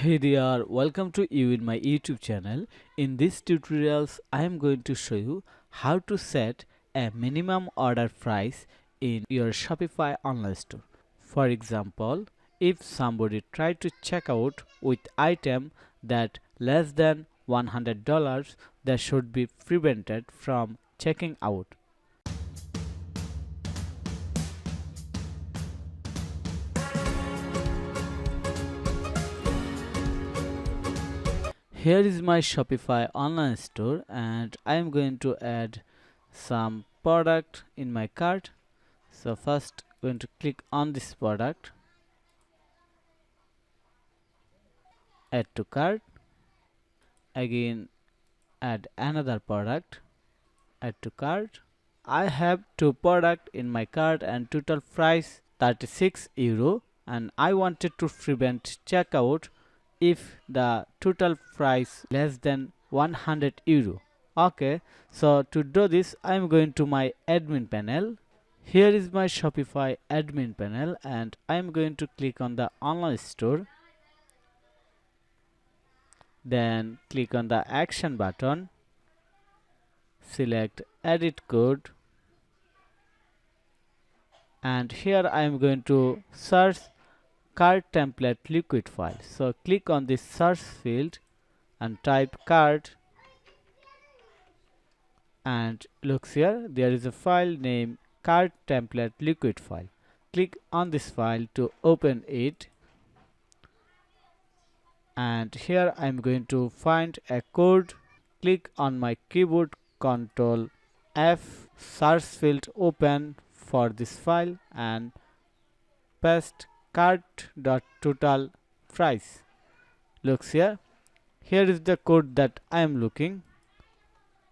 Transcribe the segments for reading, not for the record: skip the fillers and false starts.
Hey there, welcome to you in my YouTube channel. In this tutorials, I am going to show you how to set a minimum order price in your Shopify online store. For example, if somebody tried to check out with item that less than $100, they should be prevented from checking out. Here is my Shopify online store and I am going to add some product in my cart. So first going to click on this product, add to cart, again add another product, add to cart. I have two product in my cart and total price €36 and I wanted to prevent checkout if the total price less than €100. Okay, so to do this I am going to my admin panel. Here is my Shopify admin panel and I am going to click on the online store, then click on the action button, select edit code, and here I am going to search cart template liquid file. So click on this search field and type cart, and looks here there is a file named cart template liquid file. Click on this file to open it, and here I am going to find a code. Click on my keyboard, Ctrl F, search field open for this file and paste cart.total price. Looks here. Here is the code that I am looking.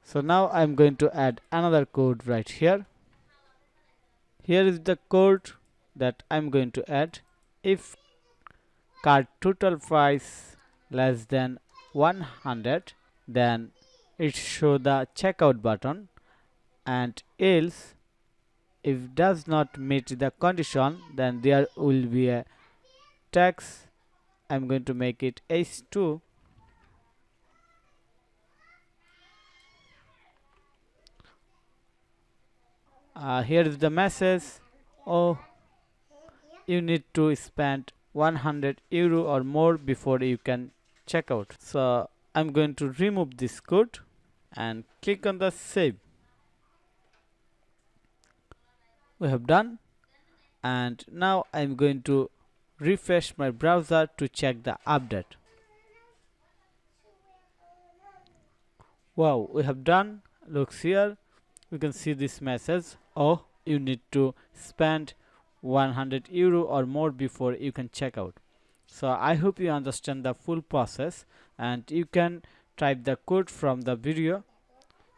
So now I am going to add another code right here. Here is the code that I am going to add. If cart total price less than 100, then it show the checkout button, and else if does not meet the condition, then there will be a tax. I'm going to make it H2. Here is the message. Oh, you need to spend €100 or more before you can check out. So I'm going to remove this code and click on the save. We have done, and now I'm going to refresh my browser to check the update. Wow, we have done. Looks here, we can see this message. Oh, you need to spend €100 or more before you can check out. So I hope you understand the full process and you can type the code from the video.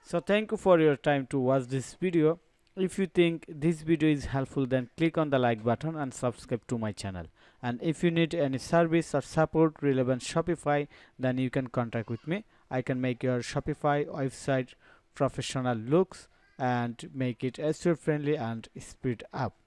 So thank you for your time to watch this video. If you think this video is helpful, then click on the like button and subscribe to my channel. And if you need any service or support relevant Shopify, then you can contact with me. I can make your Shopify website professional looks and make it SEO friendly and speed up.